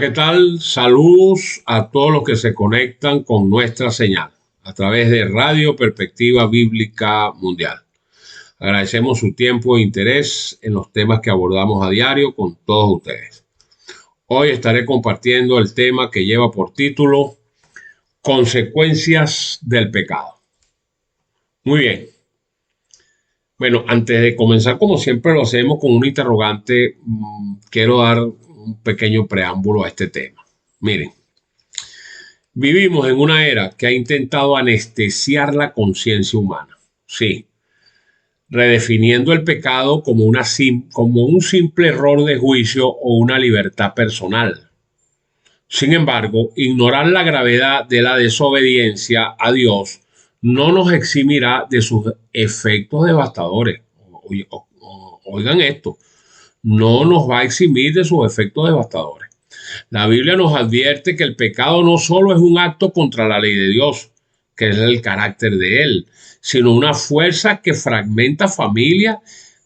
¿qué tal? Saludos a todos los que se conectan con nuestra señal a través de Radio Perspectiva Bíblica Mundial. Agradecemos su tiempo e interés en los temas que abordamos a diario con todos ustedes. Hoy estaré compartiendo el tema que lleva por título Consecuencias del pecado. Muy bien. Bueno, antes de comenzar, como siempre lo hacemos con un interrogante, quiero dar un pequeño preámbulo a este tema. Miren, vivimos en una era que ha intentado anestesiar la conciencia humana. Sí, redefiniendo el pecado como un simple error de juicio o una libertad personal. Sin embargo, ignorar la gravedad de la desobediencia a Dios no nos eximirá de sus efectos devastadores. Oigan esto, no nos va a eximir de sus efectos devastadores. La Biblia nos advierte que el pecado no solo es un acto contra la ley de Dios, que es el carácter de Él, sino una fuerza que fragmenta familias,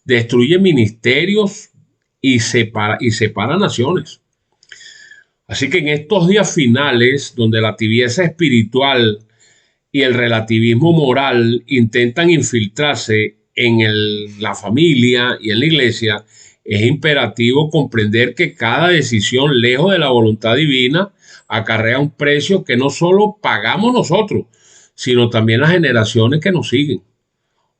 destruye ministerios y separa naciones. Así que en estos días finales, donde la tibieza espiritual y el relativismo moral intentan infiltrarse en la familia y en la iglesia, es imperativo comprender que cada decisión lejos de la voluntad divina acarrea un precio que no solo pagamos nosotros, sino también las generaciones que nos siguen.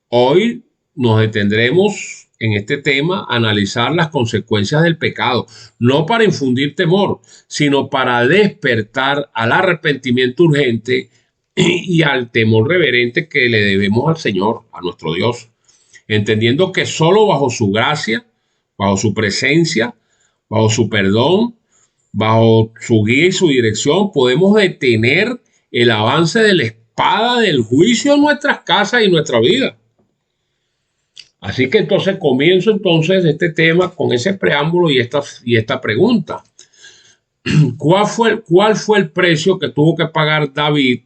Hoy nos detendremos en este tema a analizar las consecuencias del pecado, no para infundir temor, sino para despertar al arrepentimiento urgente y al temor reverente que le debemos al Señor, a nuestro Dios, entendiendo que solo bajo su gracia, bajo su presencia, bajo su perdón, bajo su guía y su dirección, podemos detener el avance de la espada del juicio en nuestras casas y nuestra vida. Así que entonces comienzo este tema con ese preámbulo y esta pregunta. ¿Cuál fue el precio que tuvo que pagar David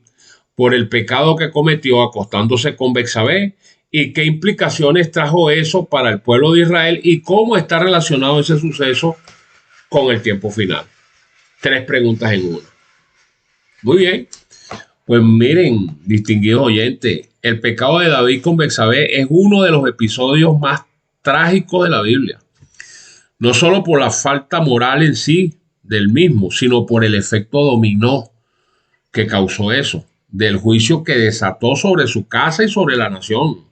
por el pecado que cometió acostándose con Betsabé? ¿Y qué implicaciones trajo eso para el pueblo de Israel? ¿Y cómo está relacionado ese suceso con el tiempo final? 3 preguntas en una. Muy bien. Pues miren, distinguidos oyentes, el pecado de David con Betsabé es uno de los episodios más trágicos de la Biblia. No solo por la falta moral en sí del mismo, sino por el efecto dominó que causó eso, del juicio que desató sobre su casa y sobre la nación.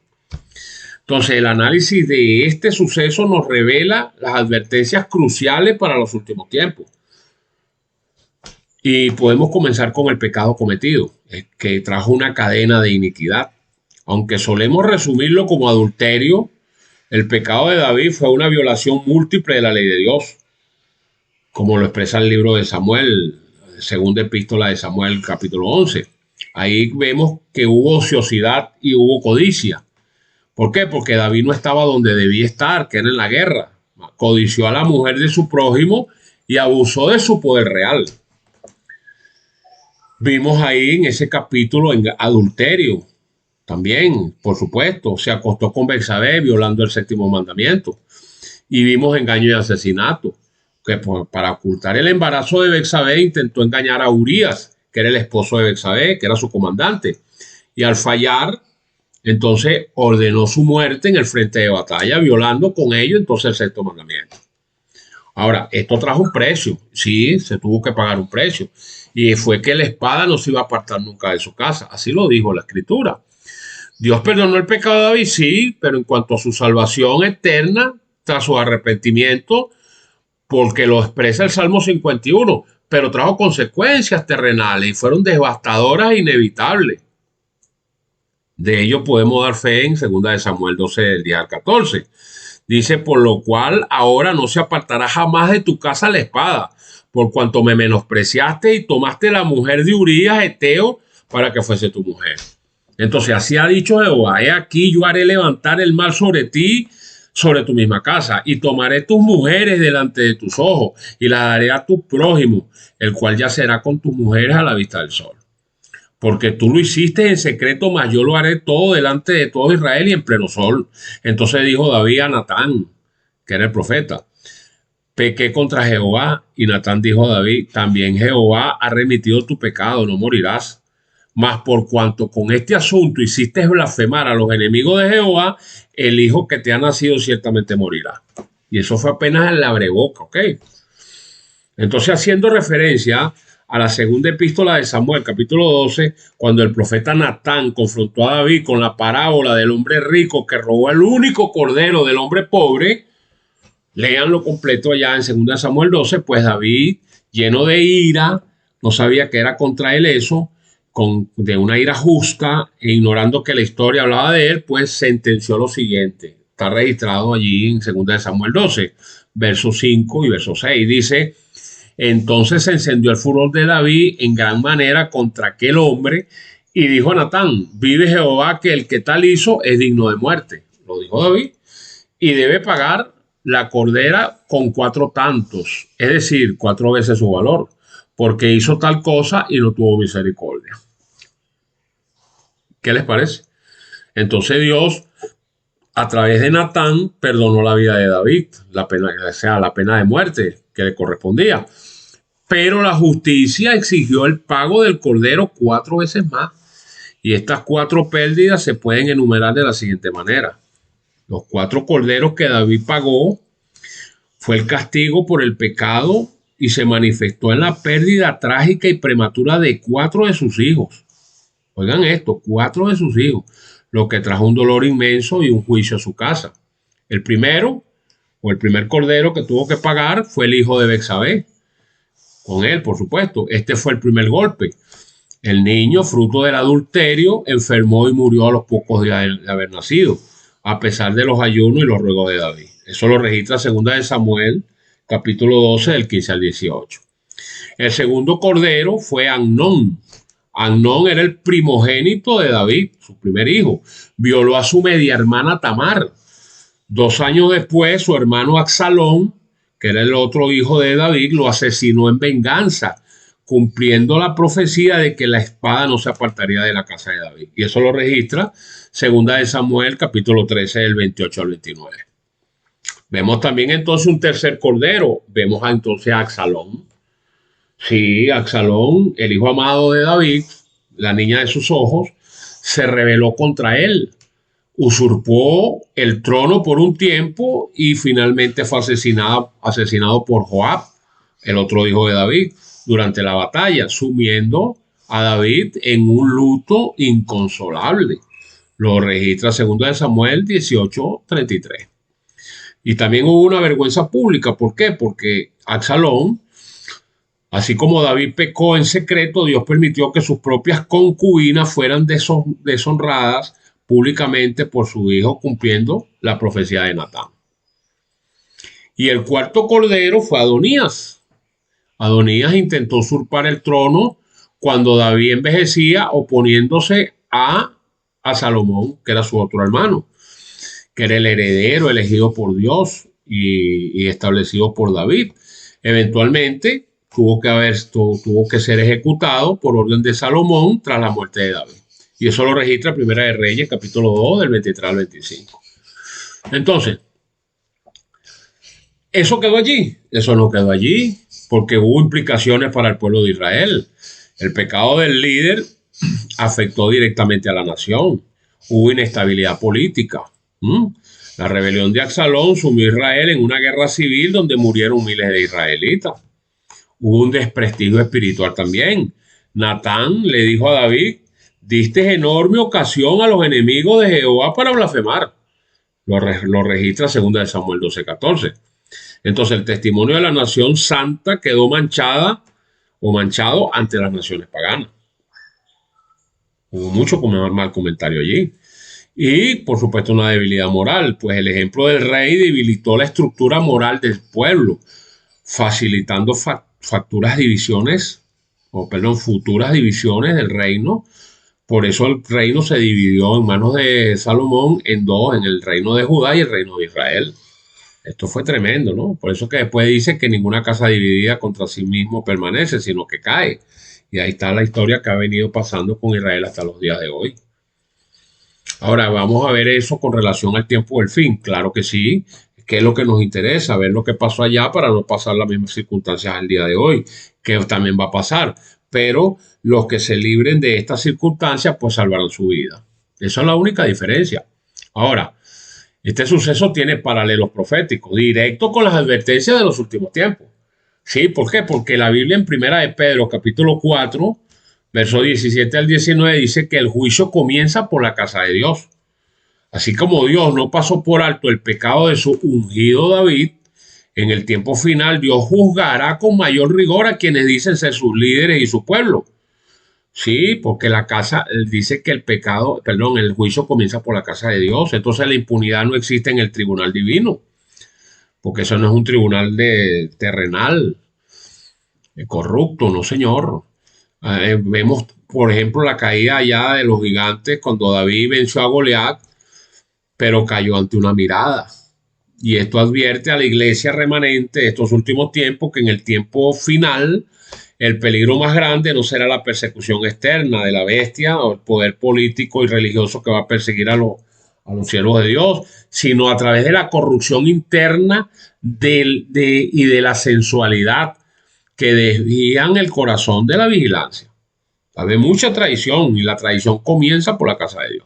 Entonces, el análisis de este suceso nos revela las advertencias cruciales para los últimos tiempos. Y podemos comenzar con el pecado cometido, que trajo una cadena de iniquidad. Aunque solemos resumirlo como adulterio, el pecado de David fue una violación múltiple de la ley de Dios, como lo expresa el libro de Samuel, segunda epístola de Samuel, capítulo 11. Ahí vemos que hubo ociosidad y hubo codicia. ¿Por qué? Porque David no estaba donde debía estar, que era en la guerra. Codició a la mujer de su prójimo y abusó de su poder real. Vimos ahí en ese capítulo en adulterio. También, por supuesto, se acostó con Betsabé violando el 7º mandamiento. Y vimos engaño y asesinato, que para ocultar el embarazo de Betsabé intentó engañar a Urías, que era el esposo de Betsabé, que era su comandante. Y al fallar, entonces ordenó su muerte en el frente de batalla, violando con ello entonces el 6º mandamiento. Ahora, esto trajo un precio. Sí, se tuvo que pagar un precio. Y fue que la espada no se iba a apartar nunca de su casa. Así lo dijo la Escritura. Dios perdonó el pecado de David, sí, pero en cuanto a su salvación eterna, tras su arrepentimiento, porque lo expresa el Salmo 51, pero trajo consecuencias terrenales y fueron devastadoras e inevitables. De ello podemos dar fe en 2 de Samuel 12, del 10 al 14. Dice, por lo cual ahora no se apartará jamás de tu casa la espada, por cuanto me menospreciaste y tomaste la mujer de Urías Eteo para que fuese tu mujer. Entonces así ha dicho Jehová, he aquí yo haré levantar el mal sobre ti, sobre tu misma casa, y tomaré tus mujeres delante de tus ojos, y las daré a tu prójimo, el cual yacerá con tus mujeres a la vista del sol. Porque tú lo hiciste en secreto, mas yo lo haré todo delante de todo Israel y en pleno sol. Entonces dijo David a Natán, que era el profeta, pequé contra Jehová. Y Natán dijo a David, también Jehová ha remitido tu pecado, no morirás. Mas por cuanto con este asunto hiciste blasfemar a los enemigos de Jehová, el hijo que te ha nacido ciertamente morirá. Y eso fue apenas en la breboca, ¿ok? Entonces, haciendo referencia a la segunda epístola de Samuel, capítulo 12, cuando el profeta Natán confrontó a David con la parábola del hombre rico que robó el único cordero del hombre pobre, léanlo completo allá en 2 Samuel 12, pues David, lleno de ira, no sabía que era contra él eso, de una ira justa, e ignorando que la historia hablaba de él, pues sentenció lo siguiente. Está registrado allí en 2 Samuel 12, versos 5 y verso 6. Dice, entonces se encendió el furor de David en gran manera contra aquel hombre y dijo a Natán, vive Jehová que el que tal hizo es digno de muerte. Lo dijo David. Y debe pagar la cordera con 4 tantos, es decir, 4 veces su valor, porque hizo tal cosa y no tuvo misericordia. ¿Qué les parece? Entonces Dios, a través de Natán, perdonó la vida de David, la pena de muerte que le correspondía. Pero la justicia exigió el pago del cordero 4 veces más. Y estas 4 pérdidas se pueden enumerar de la siguiente manera. Los 4 corderos que David pagó fue el castigo por el pecado y se manifestó en la pérdida trágica y prematura de 4 de sus hijos. Oigan esto, 4 de sus hijos, lo que trajo un dolor inmenso y un juicio a su casa. El primero, o el primer cordero que tuvo que pagar fue el hijo de Betsabé. Con él, por supuesto. Este fue el primer golpe. El niño, fruto del adulterio, enfermó y murió a los pocos días de haber nacido, a pesar de los ayunos y los ruegos de David. Eso lo registra 2 Samuel, capítulo 12, del 15 al 18. El segundo cordero fue Amnón. Amnón era el primogénito de David, su primer hijo. Violó a su media hermana Tamar. 2 años después, su hermano Absalón, que era el otro hijo de David, lo asesinó en venganza, cumpliendo la profecía de que la espada no se apartaría de la casa de David. Y eso lo registra 2 Samuel, capítulo 13, del 28 al 29. Vemos también entonces un tercer cordero. Vemos entonces a Absalón. Sí, Absalón, el hijo amado de David, la niña de sus ojos, se rebeló contra él. Usurpó el trono por un tiempo y finalmente fue asesinado por Joab, el otro hijo de David, durante la batalla, sumiendo a David en un luto inconsolable. Lo registra 2 Samuel 18:33. Y también hubo una vergüenza pública. ¿Por qué? Porque Absalón, así como David pecó en secreto, Dios permitió que sus propias concubinas fueran deshonradas públicamente por su hijo, cumpliendo la profecía de Natán. Y el cuarto cordero fue Adonías. Adonías intentó usurpar el trono cuando David envejecía, oponiéndose a Salomón, que era su otro hermano, que era el heredero elegido por Dios y establecido por David. Eventualmente tuvo que ser ejecutado por orden de Salomón tras la muerte de David. Y eso lo registra Primera de Reyes, capítulo 2, del 23 al 25. Entonces, ¿eso quedó allí? Eso no quedó allí, porque hubo implicaciones para el pueblo de Israel. El pecado del líder afectó directamente a la nación. Hubo inestabilidad política. La rebelión de Absalón sumió a Israel en una guerra civil donde murieron miles de israelitas. Hubo un desprestigio espiritual también. Natán le dijo a David, diste enorme ocasión a los enemigos de Jehová para blasfemar. Lo registra 2 Samuel 12:14. Entonces el testimonio de la nación santa quedó manchado ante las naciones paganas. Hubo mucho mal comentario allí. Y, por supuesto, una debilidad moral, pues el ejemplo del rey debilitó la estructura moral del pueblo, facilitando futuras divisiones del reino. Por eso el reino se dividió en manos de Salomón en dos, en el reino de Judá y el reino de Israel. Esto fue tremendo, ¿no? Por eso que después dice que ninguna casa dividida contra sí mismo permanece, sino que cae. Y ahí está la historia que ha venido pasando con Israel hasta los días de hoy. Ahora, vamos a ver eso con relación al tiempo del fin. Claro que sí, ¿Qué es lo que nos interesa? Ver lo que pasó allá para no pasar las mismas circunstancias al día de hoy, que también va a pasar. Pero los que se libren de estas circunstancias, pues salvarán su vida. Esa es la única diferencia. Ahora, este suceso tiene paralelos proféticos, directos con las advertencias de los últimos tiempos. ¿Sí? ¿Por qué? Porque la Biblia en Primera de Pedro, capítulo 4, verso 17 al 19, dice que el juicio comienza por la casa de Dios. Así como Dios no pasó por alto el pecado de su ungido David, en el tiempo final Dios juzgará con mayor rigor a quienes dicen ser sus líderes y su pueblo. Sí, porque dice que el juicio comienza por la casa de Dios. Entonces la impunidad no existe en el tribunal divino, porque eso no es un tribunal terrenal, corrupto, no señor. Vemos, por ejemplo, la caída allá de los gigantes cuando David venció a Goliat, pero cayó ante una mirada. Y esto advierte a la iglesia remanente de estos últimos tiempos que en el tiempo final el peligro más grande no será la persecución externa de la bestia o el poder político y religioso que va a perseguir a los siervos de Dios, sino a través de la corrupción interna y de la sensualidad que desvían el corazón de la vigilancia. Hay mucha traición y la traición comienza por la casa de Dios.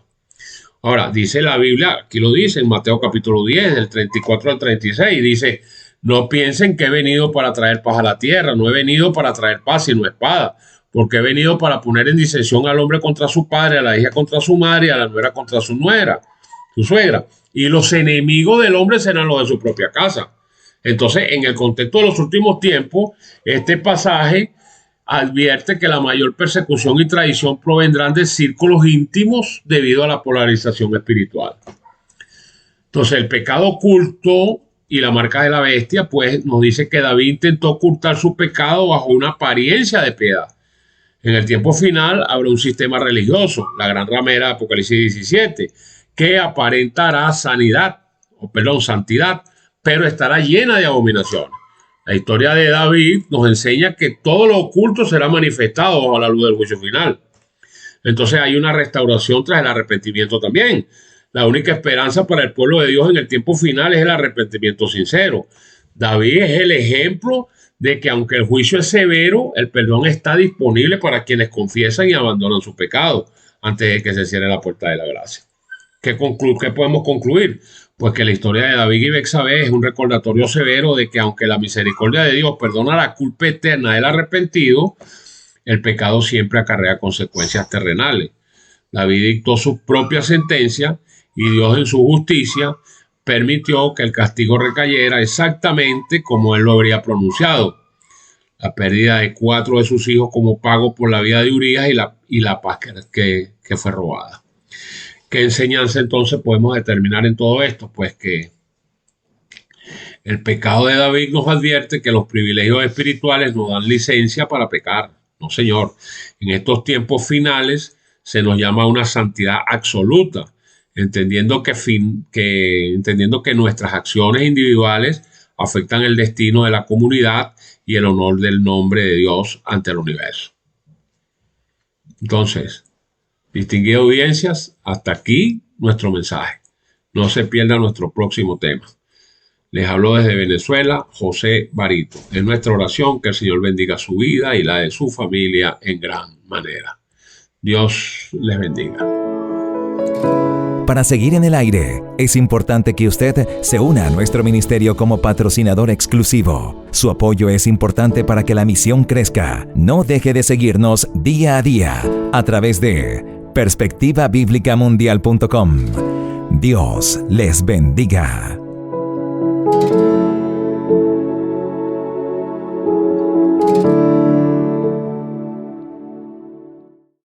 Ahora, dice la Biblia, aquí lo dice en Mateo capítulo 10, del 34 al 36, dice: no piensen que he venido para traer paz a la tierra, no he venido para traer paz sino espada, porque he venido para poner en disensión al hombre contra su padre, a la hija contra su madre, a la nuera contra su suegra, y los enemigos del hombre serán los de su propia casa. Entonces, en el contexto de los últimos tiempos, este pasaje advierte que la mayor persecución y traición provendrán de círculos íntimos debido a la polarización espiritual. Entonces, el pecado oculto y la marca de la bestia, pues nos dice que David intentó ocultar su pecado bajo una apariencia de piedad. En el tiempo final habrá un sistema religioso, la gran ramera de Apocalipsis 17, que aparentará santidad, pero estará llena de abominaciones. La historia de David nos enseña que todo lo oculto será manifestado bajo la luz del juicio final. Entonces hay una restauración tras el arrepentimiento también. La única esperanza para el pueblo de Dios en el tiempo final es el arrepentimiento sincero. David es el ejemplo de que aunque el juicio es severo, el perdón está disponible para quienes confiesan y abandonan su pecado antes de que se cierre la puerta de la gracia. ¿Qué podemos concluir? Pues que la historia de David y Betsabé es un recordatorio severo de que aunque la misericordia de Dios perdona la culpa eterna del arrepentido, el pecado siempre acarrea consecuencias terrenales. David dictó su propia sentencia y Dios en su justicia permitió que el castigo recayera exactamente como él lo habría pronunciado. La pérdida de 4 de sus hijos como pago por la vida de Urías y la paz que fue robada. ¿Qué enseñanza entonces podemos determinar en todo esto? Pues que el pecado de David nos advierte que los privilegios espirituales nos dan licencia para pecar. No, señor. En estos tiempos finales se nos llama a una santidad absoluta, entendiendo que nuestras acciones individuales afectan el destino de la comunidad y el honor del nombre de Dios ante el universo. Entonces, distinguidas audiencias, hasta aquí nuestro mensaje. No se pierda nuestro próximo tema. Les habló desde Venezuela José Barito. Es nuestra oración que el Señor bendiga su vida y la de su familia en gran manera. Dios les bendiga. Para seguir en el aire, es importante que usted se una a nuestro ministerio como patrocinador exclusivo. Su apoyo es importante para que la misión crezca. No deje de seguirnos día a día a través de perspectivabiblicamundial.com. Dios les bendiga.